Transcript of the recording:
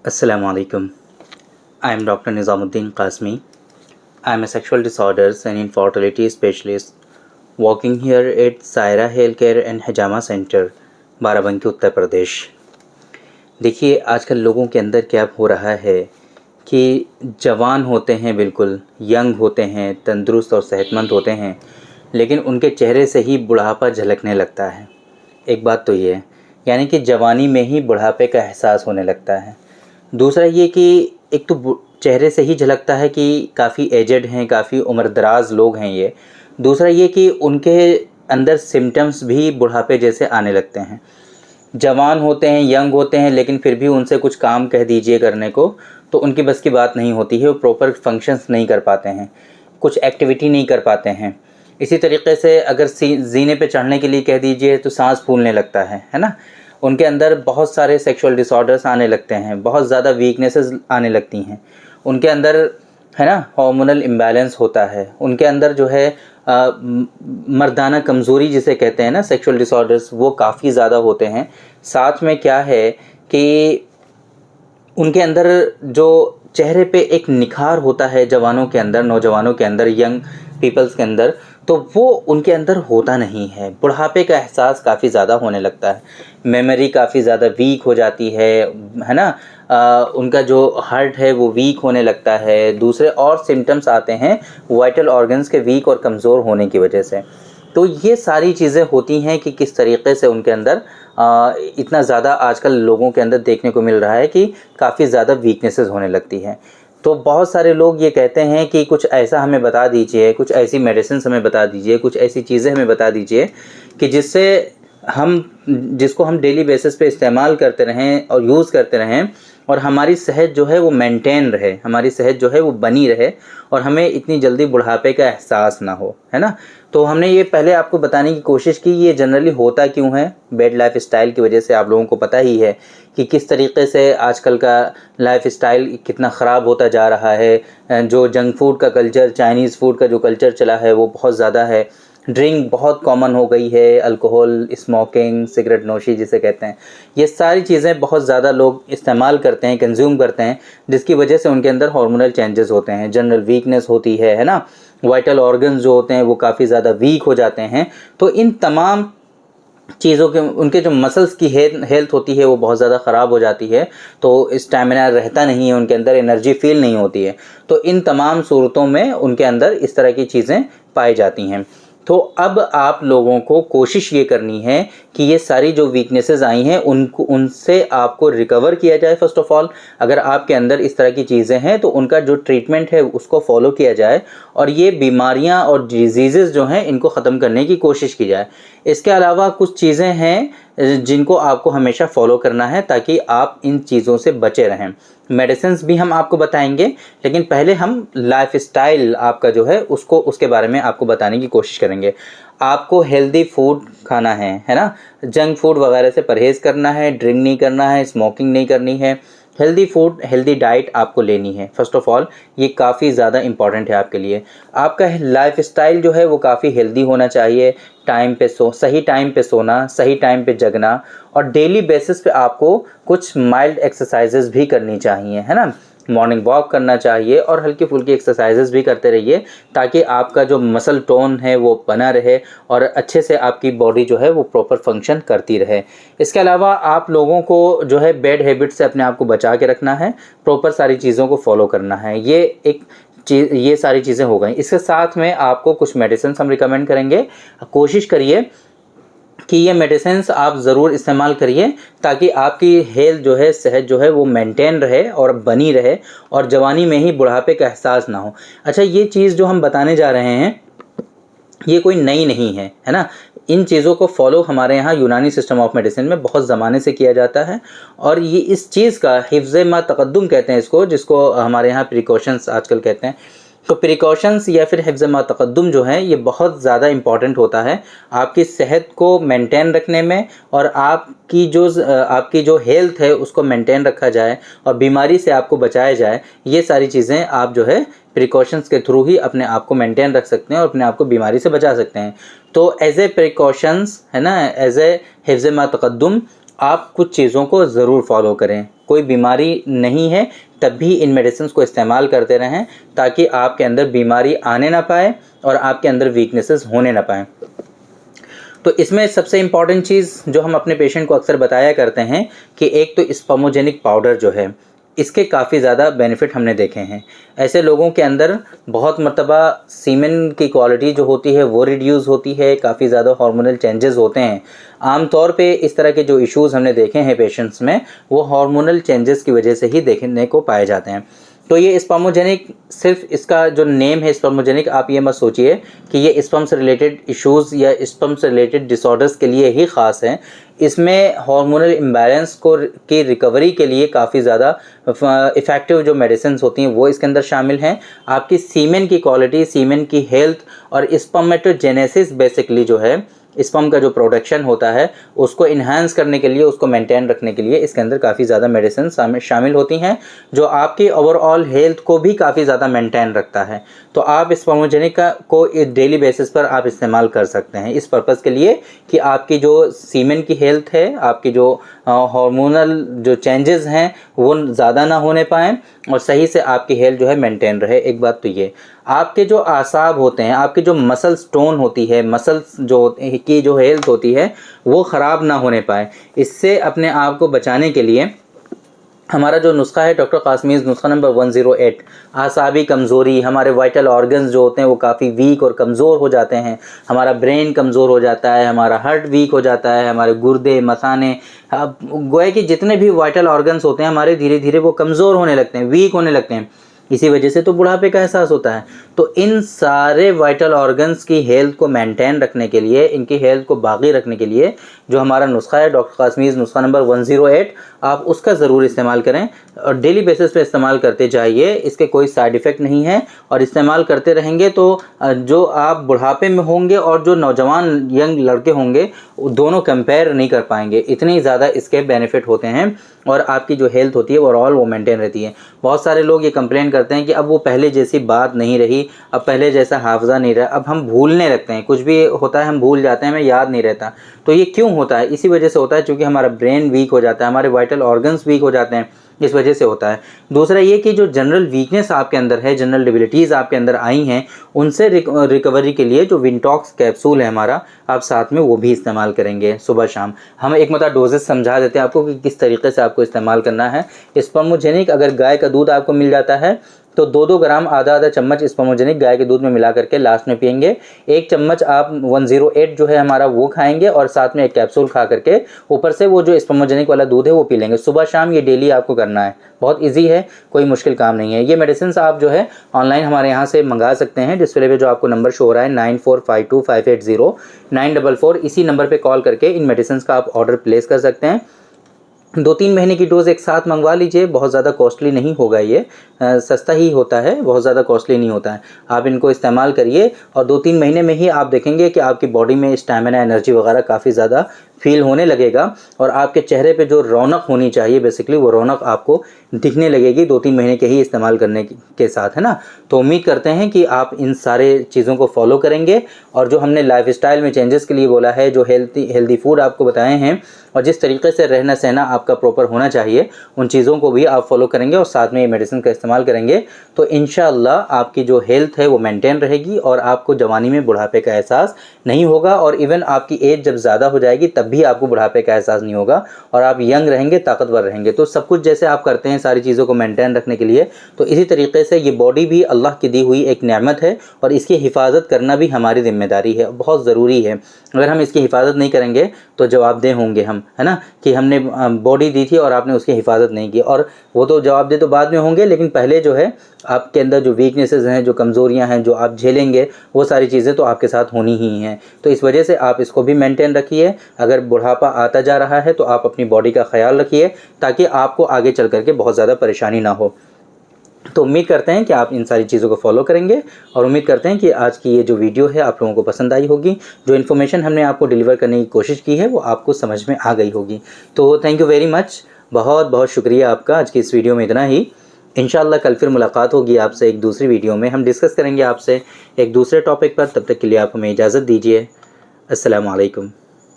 Assalamu alaikum. I am Dr. Nizamuddin Qasmi. I am a sexual disorders and infertility specialist working here at Saira Healthcare and Hajama Center, Barabanki Uttar Pradesh. देखिए आजकल लोगों के अंदर क्या हो रहा है कि जवान होते हैं, बिल्कुल यंग होते हैं, तंदुरुस्त और सेहतमंद होते हैं, लेकिन उनके चेहरे से ही बुढ़ापा झलकने लगता है। एक बात तो ये है, यानी कि जवानी में ही बुढ़ापे का एहसास होने लगता है। दूसरा ये कि एक तो चेहरे से ही झलकता है कि काफ़ी एजेड हैं, काफ़ी उम्रदराज लोग हैं ये। दूसरा ये कि उनके अंदर सिम्टम्स भी बुढ़ापे जैसे आने लगते हैं। जवान होते हैं, यंग होते हैं, लेकिन फिर भी उनसे कुछ काम कह दीजिए करने को तो उनकी बस की बात नहीं होती है। वो प्रॉपर फंक्शंस नहीं कर पाते हैं, कुछ एक्टिविटी नहीं कर पाते हैं। इसी तरीके से अगर जीने पे चढ़ने के लिए कह दीजिए तो सांस फूलने लगता है ना। उनके अंदर बहुत सारे सेक्सुअल डिसऑर्डर्स आने लगते हैं, बहुत ज़्यादा वीकनेसेस आने लगती हैं उनके अंदर, है ना। हार्मोनल इम्बैलेंस होता है उनके अंदर, जो है मर्दाना कमज़ोरी जिसे कहते हैं ना, सेक्सुअल डिसऑर्डर्स वो काफ़ी ज़्यादा होते हैं। साथ में क्या है कि उनके अंदर जो चेहरे पे एक निखार होता है जवानों के अंदर, नौजवानों के अंदर, यंग पीपल्स के अंदर, तो वो उनके अंदर होता नहीं है। बुढ़ापे का एहसास काफ़ी ज़्यादा होने लगता है। मेमोरी काफ़ी ज़्यादा वीक हो जाती है ना। उनका जो हार्ट है वो वीक होने लगता है। दूसरे और सिम्टम्स आते हैं वाइटल ऑर्गन्स के वीक और कमज़ोर होने की वजह से। तो ये सारी चीज़ें होती हैं कि किस तरीक़े से उनके अंदर इतना ज़्यादा आजकल लोगों के अंदर देखने को मिल रहा है कि काफ़ी ज़्यादा वीकनेसेस होने लगती हैं। तो बहुत सारे लोग ये कहते हैं कि कुछ ऐसा हमें बता दीजिए, कुछ ऐसी मेडिसिन्स हमें बता दीजिए, कुछ ऐसी चीज़ें हमें बता दीजिए कि जिसको हम डेली बेसिस पे इस्तेमाल करते रहें और यूज़ करते रहें और हमारी सेहत जो है वो मेंटेन रहे, हमारी सेहत जो है वो बनी रहे और हमें इतनी जल्दी बुढ़ापे का एहसास ना हो, है ना। तो हमने ये पहले आपको बताने की कोशिश की ये जनरली होता क्यों है। बैड लाइफ स्टाइल की वजह से आप लोगों को पता ही है कि किस तरीके से आजकल का लाइफ स्टाइल कितना ख़राब होता जा रहा है। जो जंक फूड का कल्चर, चाइनीज़ फूड का जो कल्चर चला है वो बहुत ज़्यादा है। ड्रिंक बहुत कॉमन हो गई है, अल्कोहल, स्मोकिंग, सिगरेट नोशी जिसे कहते हैं। ये सारी चीज़ें बहुत ज़्यादा लोग इस्तेमाल करते हैं, कंज्यूम करते हैं, जिसकी वजह से उनके अंदर हार्मोनल चेंजेस होते हैं, जनरल वीकनेस होती है ना। वाइटल ऑर्गन्स जो होते हैं वो काफ़ी ज़्यादा वीक हो जाते हैं। तो इन तमाम चीज़ों के उनके जो मसल्स की हेल्थ होती है वो बहुत ज़्यादा ख़राब हो जाती है। तो स्टैमिना रहता नहीं है उनके अंदर, एनर्जी फील नहीं होती है। तो इन तमाम सूरतों में उनके अंदर इस तरह की चीज़ें पाई जाती हैं। तो अब आप लोगों को कोशिश ये करनी है कि ये सारी जो वीकनेसेस आई हैं उनसे आपको रिकवर किया जाए। फ़र्स्ट ऑफ़ ऑल, अगर आपके अंदर इस तरह की चीज़ें हैं तो उनका जो ट्रीटमेंट है उसको फॉलो किया जाए और ये बीमारियां और डिजीज़ जो हैं इनको ख़त्म करने की कोशिश की जाए। इसके अलावा कुछ चीज़ें हैं जिनको आपको हमेशा फॉलो करना है ताकि आप इन चीज़ों से बचे रहें। मेडिसिन्स भी हम आपको बताएंगे, लेकिन पहले हम लाइफस्टाइल आपका जो है उसके बारे में आपको बताने की कोशिश करेंगे। आपको हेल्दी फूड खाना है ना। जंक फूड वगैरह से परहेज़ करना है, ड्रिंक नहीं करना है, स्मोकिंग नहीं करनी है। हेल्दी फूड, हेल्दी डाइट आपको लेनी है। फ़र्स्ट ऑफ़ ऑल ये काफ़ी ज़्यादा इम्पॉर्टेंट है आपके लिए। आपका लाइफस्टाइल जो है वो काफ़ी हेल्दी होना चाहिए। सही टाइम पे सोना, सही टाइम पे जगना और डेली बेसिस पे आपको कुछ माइल्ड एक्सरसाइजेज़ भी करनी चाहिए, है ना। मॉर्निंग वॉक करना चाहिए और हल्की फुल्की एक्सरसाइजेज़ भी करते रहिए ताकि आपका जो मसल टोन है वो बना रहे और अच्छे से आपकी बॉडी जो है वो प्रॉपर फंक्शन करती रहे। इसके अलावा आप लोगों को जो है बैड हैबिट से अपने आप को बचा के रखना है, प्रॉपर सारी चीज़ों को फॉलो करना है। ये सारी चीज़ें हो गई। इसके साथ में आपको कुछ मेडिसिन हम रिकमेंड करेंगे। कोशिश करिए कि ये मेडिसिन्स आप ज़रूर इस्तेमाल करिए ताकि आपकी हेल्थ जो है, सेहत जो है वो मेंटेन रहे और बनी रहे और जवानी में ही बुढ़ापे का एहसास ना हो। अच्छा, ये चीज़ जो हम बताने जा रहे हैं ये कोई नई नहीं है ना। इन चीज़ों को फॉलो हमारे यहाँ यूनानी सिस्टम ऑफ मेडिसिन में बहुत ज़माने से किया जाता है और ये इस चीज़ का हिफ्ज़ मा तक़द्दुम कहते हैं इसको, जिसको हमारे यहाँ प्रिकॉशंस आजकल कहते हैं। तो प्रिकॉशंस या फिर हिफ्ज़ मा तक़द्दुम जो है ये बहुत ज़्यादा इम्पॉर्टेंट होता है आपकी सेहत को मेंटेन रखने में और आपकी जो हेल्थ है उसको मेंटेन रखा जाए और बीमारी से आपको बचाया जाए। ये सारी चीज़ें आप जो है प्रिकॉशंस के थ्रू ही अपने आप को मेंटेन रख सकते हैं और अपने आप को बीमारी से बचा सकते हैं। तो एज ए प्रिकॉशंस, है ना, एज ए हिफ्ज़ मा तक़द्दुम आप कुछ चीज़ों को ज़रूर फॉलो करें। कोई बीमारी नहीं है तब भी इन मेडिसिन को इस्तेमाल करते रहें ताकि आपके अंदर बीमारी आने ना पाए और आपके अंदर वीकनेसेस होने ना पाएँ। तो इसमें सबसे इम्पॉर्टेंट चीज़ जो हम अपने पेशेंट को अक्सर बताया करते हैं कि एक तो स्पर्मोजेनिक पाउडर जो है, इसके काफ़ी ज़्यादा बेनिफिट हमने देखे हैं। ऐसे लोगों के अंदर बहुत मर्तबा सीमेन की क्वालिटी जो होती है वो रिड्यूस होती है, काफ़ी ज़्यादा हार्मोनल चेंजेस होते हैं। आम तौर पे इस तरह के जो इश्यूज़ हमने देखे हैं पेशेंट्स में, वो हार्मोनल चेंजेस की वजह से ही देखने को पाए जाते हैं। तो ये स्पर्मोजेनिक, सिर्फ इसका जो नेम है स्पर्मोजेनिक, आप ये मत सोचिए कि ये स्पर्म से रिलेटेड इश्यूज़ या स्पर्म से रिलेटेड डिसऑर्डर्स के लिए ही ख़ास है। इसमें हार्मोनल इम्बैलेंस की रिकवरी के लिए काफ़ी ज़्यादा इफ़ेक्टिव जो मेडिसिन होती हैं वो इसके अंदर शामिल हैं। आपकी सीमेन की क्वालिटी, सीमेन की हेल्थ और स्पर्मेटोजेनेसिस बेसिकली जो है, स्पर्म का जो प्रोडक्शन होता है उसको इन्हांस करने के लिए, उसको मेंटेन रखने के लिए इसके अंदर काफ़ी ज़्यादा मेडिसिन शामिल होती हैं जो आपकी ओवरऑल हेल्थ को भी काफ़ी ज़्यादा मेंटेन रखता है। तो आप स्पर्मोजेनिक को डेली बेसिस पर आप इस्तेमाल कर सकते हैं इस पर्पज़ के लिए कि आपकी जो सीमेन की हेल्थ है, आपकी जो हार्मोनल जो चेंजेस हैं वो ज़्यादा ना होने पाएँ और सही से आपकी हेल्थ जो है मेंटेन रहे। एक बात तो ये, आपके जो आसाब होते हैं, आपके जो मसल्स टोन होती है, मसल्स की जो हेल्थ होती है वो ख़राब ना होने पाए, इससे अपने आप को बचाने के लिए हमारा जो नुस्खा है डॉक्टर कासमीज़ नुस्खा नंबर 108, आसाबी कमज़ोरी, हमारे वाइटल ऑर्गन्स जो होते हैं वो काफ़ी वीक और कमज़ोर हो जाते हैं, हमारा ब्रेन कमज़ोर हो जाता है, हमारा हार्ट वीक हो जाता है, हमारे गुर्दे, मसाने, अब गोया कि जितने भी वाइटल ऑर्गन्स होते हैं हमारे धीरे धीरे वो कमज़ोर होने लगते हैं, वीक होने लगते हैं। इसी वजह से तो बुढ़ापे का एहसास होता है। तो इन सारे वाइटल ऑर्गन्स की हेल्थ को मेंटेन रखने के लिए, इनकी हेल्थ को बाकी रखने के लिए जो हमारा नुस्खा है डॉक्टर कासमीज़ नुस्खा नंबर 108, आप उसका ज़रूर इस्तेमाल करें और डेली बेसिस पे इस्तेमाल करते जाइए। इसके कोई साइड इफ़ेक्ट नहीं है और इस्तेमाल करते रहेंगे तो जो आप बुढ़ापे में होंगे और जो नौजवान यंग लड़के होंगे दोनों कंपेयर नहीं कर पाएंगे, इतनी ज़्यादा इसके बेनिफिट होते हैं और आपकी जो हेल्थ होती है ओवरऑल वो मेंटेन रहती है। बहुत सारे लोग ये कंप्लेन करते हैं कि अब वो पहले जैसी बात नहीं रही, अब पहले जैसा हाफ़ज़ा नहीं रहा, अब हम भूलने लगते हैं, कुछ भी होता है हम भूल जाते हैं, हमें याद नहीं रहता। तो ये क्यों होता है? इसी वजह से होता है क्योंकि हमारा ब्रेन वीक हो जाता है, हमारे वाइटल ऑर्गन्स वीक हो जाते हैं, इस वजह से होता है। दूसरा ये कि जो जनरल वीकनेस आपके अंदर है, जनरल डिबिलिटीज़ आपके अंदर आई हैं, उनसे रिकवरी के लिए जो विंटॉक्स कैप्सूल है हमारा, आप साथ में वो भी इस्तेमाल करेंगे सुबह शाम। हम एक मतलब डोजेस समझा देते हैं आपको कि किस तरीके से आपको इस्तेमाल करना है। स्पर्मोजेनिक अगर गाय का दूध आपको मिल जाता है तो 2-2 ग्राम आधा चम्मच स्पर्मोजेनिक गाय के दूध में मिला करके लास्ट में पिएंगे। 1 चम्मच आप 108 जो है हमारा वो खाएंगे और साथ में एक कैप्सूल खा करके ऊपर से वो जो स्पर्मोजेनिक वाला दूध है वो पी लेंगे। सुबह शाम ये डेली आपको करना है, बहुत ईजी है, कोई मुश्किल काम नहीं है। ये मेडिसिन आप जो है ऑनलाइन हमारे यहाँ से मंगा सकते हैं। डिस्प्ले पे जो आपको नंबर शो हो रहा है 9452580944, इसी नंबर पर कॉल करके इन मेडिसिन का आप ऑर्डर प्लेस कर सकते हैं। 2-3 महीने की डोज़ एक साथ मंगवा लीजिए, बहुत ज़्यादा कॉस्टली नहीं होगा, ये सस्ता ही होता है, बहुत ज़्यादा कॉस्टली नहीं होता है। आप इनको इस्तेमाल करिए और 2-3 महीने में ही आप देखेंगे कि आपकी बॉडी में स्टैमिना, एनर्जी वगैरह काफ़ी ज़्यादा फील होने लगेगा और आपके चेहरे पे जो रौनक होनी चाहिए बेसिकली वो रौनक आपको दिखने लगेगी 2-3 महीने के ही इस्तेमाल करने के साथ, है ना। तो उम्मीद करते हैं कि आप इन सारे चीज़ों को फॉलो करेंगे और जो हमने लाइफस्टाइल में चेंजेस के लिए बोला है, जो हेल्दी फूड आपको बताए हैं और जिस तरीके से रहना सहना आपका प्रॉपर होना चाहिए, उन चीज़ों को भी आप फॉलो करेंगे और साथ में ये मेडिसिन का इस्तेमाल करेंगे तो इंशाअल्लाह आपकी जो हेल्थ है वो मेंटेन रहेगी और आपको जवानी में बुढ़ापे का एहसास नहीं होगा और इवन आपकी एज जब ज़्यादा हो जाएगी तब भी आपको बुढ़ापे का एहसास नहीं होगा और आप यंग रहेंगे, ताकतवर रहेंगे। तो सब कुछ जैसे आप करते हैं सारी चीज़ों को मेंटेन रखने के लिए, तो इसी तरीके से ये बॉडी भी अल्लाह की दी हुई एक नेमत है और इसकी हिफाजत करना भी हमारी ज़िम्मेदारी है, बहुत ज़रूरी है। अगर हम इसकी हिफाजत नहीं करेंगे तो जवाबदेह होंगे हम, है ना, कि हमने बॉडी दी थी और आपने उसकी हिफाजत नहीं की, और वो तो जवाबदेह तो बाद में होंगे, लेकिन पहले जो है आपके अंदर जो वीकनेसेस हैं, जो कमज़ोरियां हैं, जो आप झेलेंगे, वो सारी चीज़ें तो आपके साथ होनी ही हैं। तो इस वजह से आप इसको भी मेंटेन रखिए। अगर बुढ़ापा आता जा रहा है तो आप अपनी बॉडी का ख्याल रखिए ताकि आपको आगे चल करके बहुत ज़्यादा परेशानी ना हो। तो उम्मीद करते हैं कि आप इन सारी चीज़ों को फॉलो करेंगे और उम्मीद करते हैं कि आज की ये जो वीडियो है आप लोगों को पसंद आई होगी। जो इन्फॉर्मेशन हमने आपको डिलीवर करने की कोशिश की है वो आपको समझ में आ गई होगी। तो थैंक यू वेरी मच, बहुत बहुत शुक्रिया आपका। आज की इस वीडियो में इतना ही। इंशाअल्लाह कल फिर मुलाकात होगी आपसे एक दूसरी वीडियो में, हम डिस्कस करेंगे आपसे एक दूसरे टॉपिक पर। तब तक के लिए आप हमें इजाज़त दीजिए। अस्सलामु अलैकुम।